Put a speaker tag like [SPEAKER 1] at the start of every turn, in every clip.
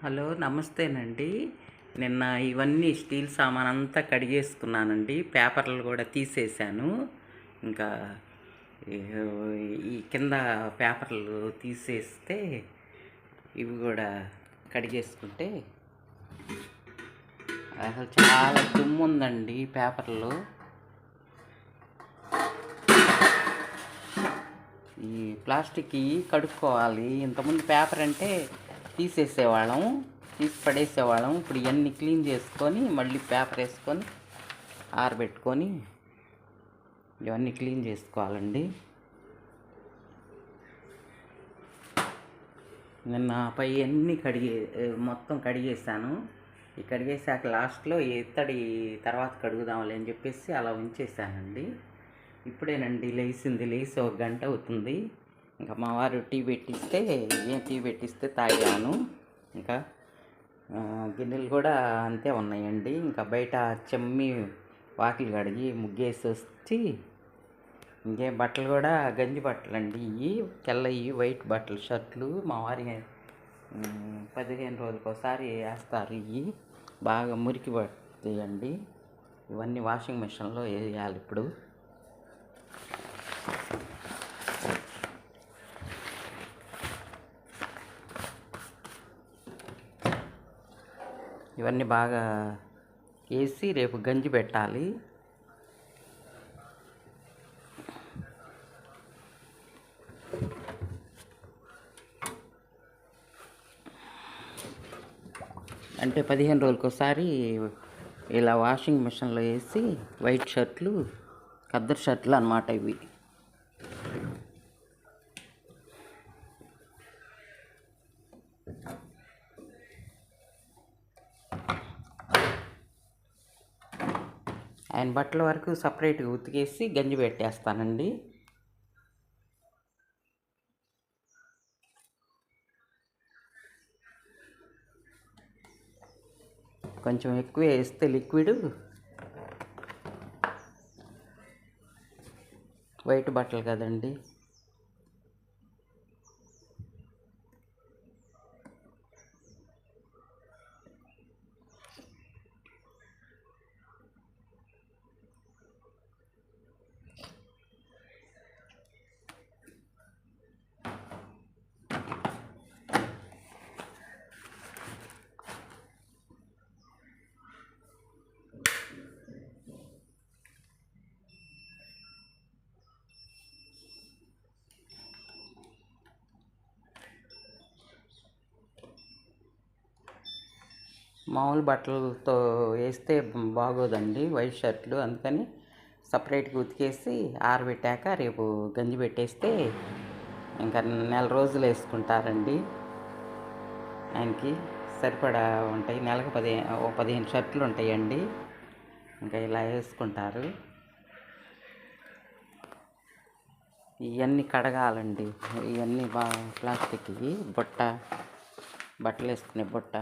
[SPEAKER 1] Hello నమస్తేనండి. నిన్న ఇవన్నీ steel సామానంతా కడిగేసుకున్నానండి. పేపర్లు కూడా తీసేసాను. ఇంకా ఈ ఈ కింద పేపర్లు తీసేస్తే ఇవి కూడా కడిగేసుకుంటే అసలు చాలా దుమ్ముందండి పేపర్లు. ఈ ప్లాస్టిక్కి కడుక్కోవాలి. ఇంతకుముందు పేపర్ అంటే తీసేసేవాళ్ళం, తీసి పడేసేవాళ్ళం. ఇప్పుడు ఇవన్నీ క్లీన్ చేసుకొని మళ్ళీ పేపర్ వేసుకొని ఆరబెట్టుకొని ఇవన్నీ క్లీన్ చేసుకోవాలండి. నిన్న పై అన్నీ మొత్తం కడిగేసాను. ఈ కడిగేసాక లాస్ట్లో ఇత్తడి తర్వాత కడుగుదాంలే అని చెప్పేసి అలా ఉంచేసానండి. ఇప్పుడేనండి లేచి 1 గంట అవుతుంది. ఇంకా మా వారు టీ పెట్టిస్తే తాగాను. ఇంకా గిన్నెలు కూడా అంతే ఉన్నాయండి. ఇంకా బయట చెమ్మి వాకిలి కడిగి ముగ్గేసి వచ్చి ఇంకేం బట్టలు కూడా గంజి బట్టలు అండి. ఇవి తెల్లవి వైట్ బట్టలు షర్ట్లు మా వారి 15 రోజులకు ఒకసారి వేస్తారు. ఇవి బాగా మురికి పడతాయండి. ఇవన్నీ వాషింగ్ మిషన్లో వేయాలి ఇప్పుడు. ఇవన్నీ బాగా వేసి రేపు గంజి పెట్టాలి. అంటే 15 రోజులకు ఒకసారి ఇలా వాషింగ్ మిషన్లో వేసి వైట్ షర్ట్లు ఖద్దరు షర్ట్లు అన్నమాట ఇవి. ఆయన బట్టల వరకు సపరేట్గా ఉతికేసి గంజి పెట్టేస్తానండి. కొంచెం ఎక్కువ వేస్తే లిక్విడ్ వైట్ బట్టలు కదండి. మామూలు బట్టలతో వేస్తే బాగోదండి వైట్ షర్ట్లు. అందుకని సపరేట్గా ఉతికేసి ఆరబెట్టాక రేపు గంజి పెట్టేస్తే ఇంకా నెల రోజులు వేసుకుంటారండి. ఆయనకి సరిపడా ఉంటాయి. నెలకు 15 షర్ట్లు ఉంటాయండి. ఇంకా ఇలా వేసుకుంటారు. ఇవన్నీ కడగాలండి. ఇవన్నీ బాగా ప్లాస్టిక్వి బట్టలు వేసుకునే బుట్ట.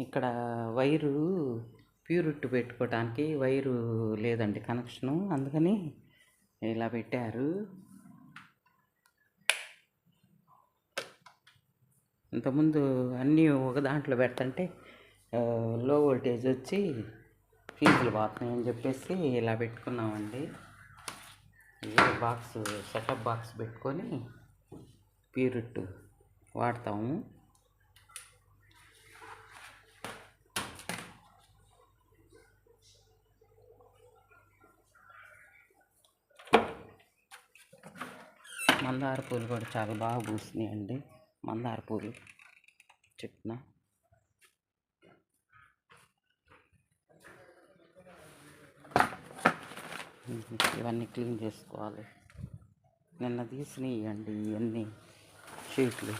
[SPEAKER 1] ఇక్కడ వైరు ప్యూరిట్ పెట్టుకోవడానికి వైరు లేదండి కనెక్షను. అందుకని ఇలా పెట్టారు. ఇంతకుముందు అన్నీ ఒక దాంట్లో పెడుతుంటే లో వోల్టేజ్ వచ్చి ఫీజులు పోతున్నాయి అని చెప్పేసి ఇలా పెట్టుకున్నామండి. సెటప్ బాక్స్ పెట్టుకొని ప్యూరిట్ వాడతాము. మందార పూలు కూడా చాలా బాగా పూస్తున్నాయండి. మందార పూలు చెట్టున ఇవన్నీ క్లీన్ చేసుకోవాలి. నిన్న తీసినాయండి ఇవన్నీ షీట్లు.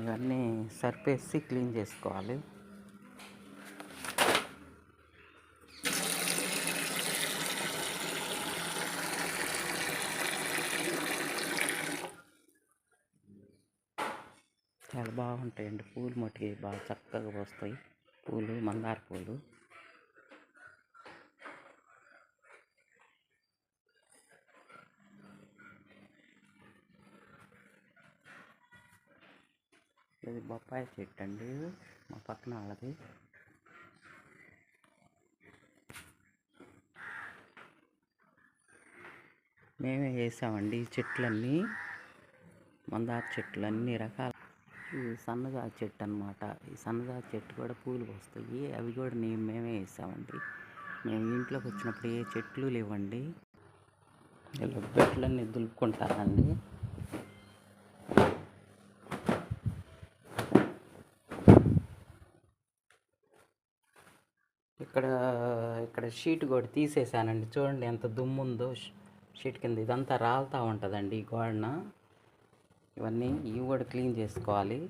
[SPEAKER 1] ఇవన్నీ సర్పేసి క్లీన్ చేసుకోవాలి. చాలా బాగుంటాయండి పూలు. మట్టుకి బాగా చక్కగా వస్తాయి పూలు, మందార పూలు. ఇది బొప్పాయి చెట్టు అండి, మా పక్కన వాళ్ళది. మేమే వేసామండి ఈ చెట్లన్నీ, మందార చెట్లు అన్ని రకాల. ఇది సన్నజాజి చెట్టు అనమాట. ఈ సన్నజాజి చెట్టు కూడా పూలు వస్తాయి, అవి కూడా మేమే వేసామండి. మేము ఇంట్లోకి వచ్చినప్పుడు ఏ చెట్లు లేవండి, ఇలా చెట్లన్నీ దులుపుకుంటానండి. ఇక్కడ షీట్ కూడా తీసేసానండి, చూడండి ఎంత దుమ్ము ఉందో షీట్ కింద. ఇదంతా రాలుతూ ఉంటుందండి ఈ గోడన. ఇవి కూడా క్లీన్ చేసుకోవాలి.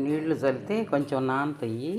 [SPEAKER 1] నీళ్లు చల్లితే కొంచెం నానుతాయి.